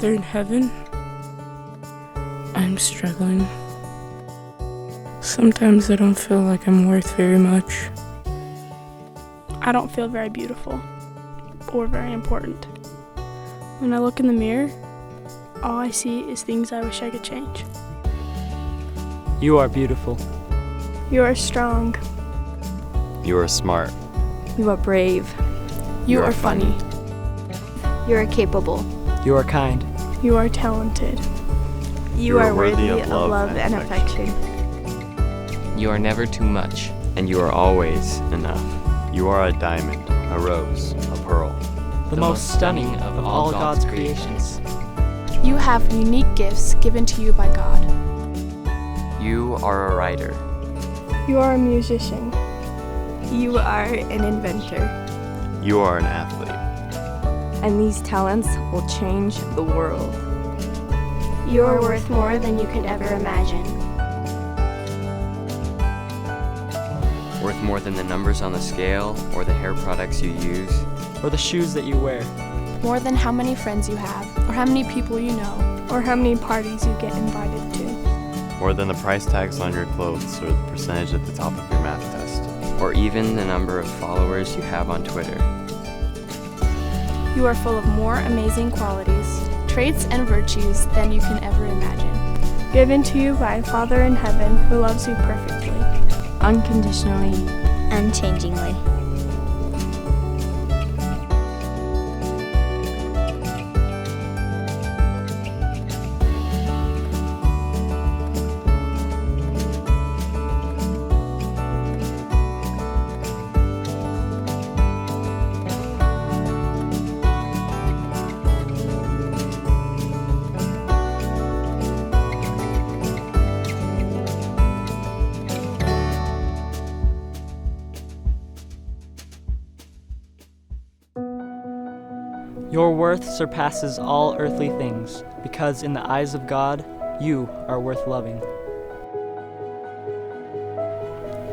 Father in heaven, I'm struggling. Sometimes I don't feel like I'm worth very much. I don't feel very beautiful or very important. When I look in the mirror, all I see is things I wish I could change. You are beautiful. You are strong. You are smart. You are brave. You are funny. You are capable. You are kind. You are talented. You are worthy of love and affection. You are never too much. And you are always enough. You are a diamond, a rose, a pearl. The most stunning of all God's creations. You have unique gifts given to you by God. You are a writer. You are a musician. You are an inventor. You are an athlete. And these talents will change the world. You are worth more than you can ever imagine. Worth more than the numbers on the scale, or the hair products you use, or the shoes that you wear. More than how many friends you have, or how many people you know, or how many parties you get invited to. More than the price tags on your clothes, or the percentage at the top of your math test. or even the number of followers you have on Twitter. You are full of more amazing qualities, traits, and virtues than you can ever imagine. Given to you by a Father in heaven who loves you perfectly, unconditionally, unchangingly. Your worth surpasses all earthly things, because in the eyes of God, you are worth loving.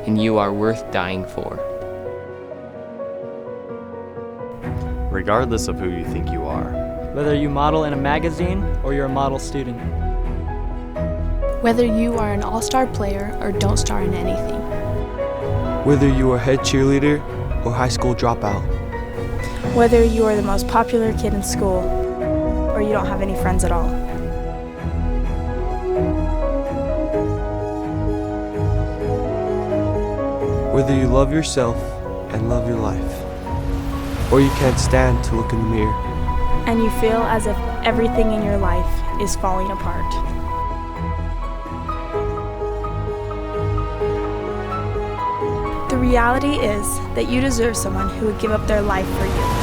And you are worth dying for. Regardless of who you think you are. Whether you model in a magazine or you're a model student. Whether you are an all-star player or don't star in anything. Whether you are head cheerleader or high school dropout. Whether you are the most popular kid in school or you don't have any friends at all. Whether you love yourself and love your life, or you can't stand to look in the mirror. And you feel as if everything in your life is falling apart. The reality is that you deserve someone who would give up their life for you.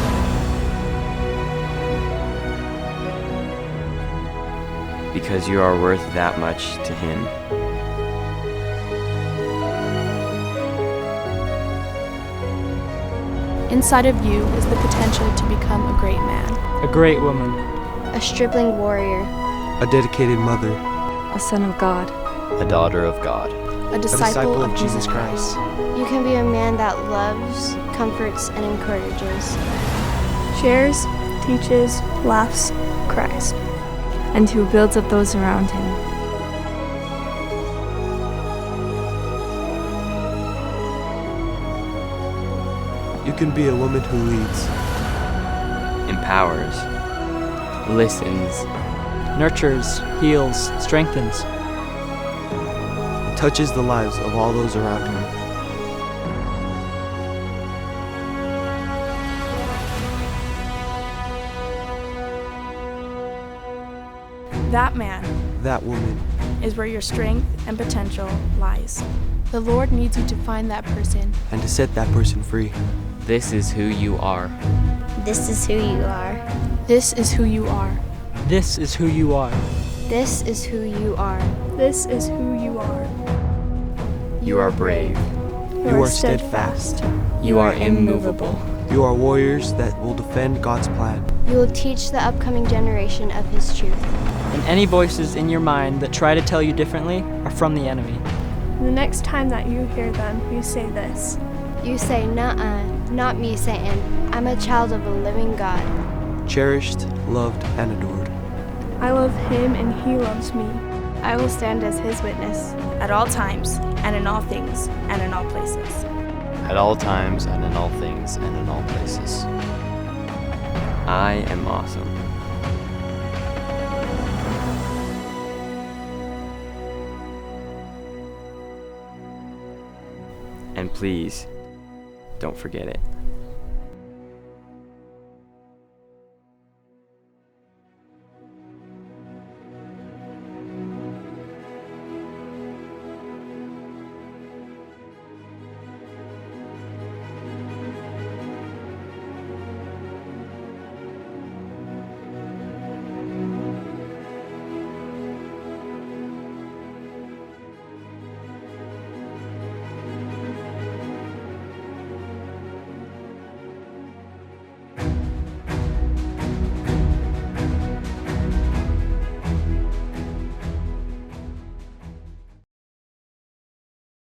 Because you are worth that much to Him. Inside of you is the potential to become a great man. A great woman. A stripling warrior. A dedicated mother. A son of God. A daughter of God. A disciple of Jesus Christ. You can be a man that loves, comforts, and encourages. Shares, teaches, laughs, cries. And who builds up those around him. You can be a woman who leads. Empowers. Listens. Nurtures, heals, strengthens. And touches the lives of all those around her. That man, that woman, is where your strength and potential lies. The Lord needs you to find that person and to set that person free. This is who you are. This is who you are. This is who you are. This is who you are. This is who you are. This is who you are. You are brave. You are steadfast. You are immovable. You are warriors that will defend God's plan. You will teach the upcoming generation of His truth. And any voices in your mind that try to tell you differently are from the enemy. The next time that you hear them, you say this. You say, "Nuh-uh, not me, Satan. I'm a child of a living God. Cherished, loved, and adored. I love him and he loves me. I will stand as his witness. At all times, and in all things, and in all places. At all times and in all things and in all places. I am awesome. And please, don't forget it.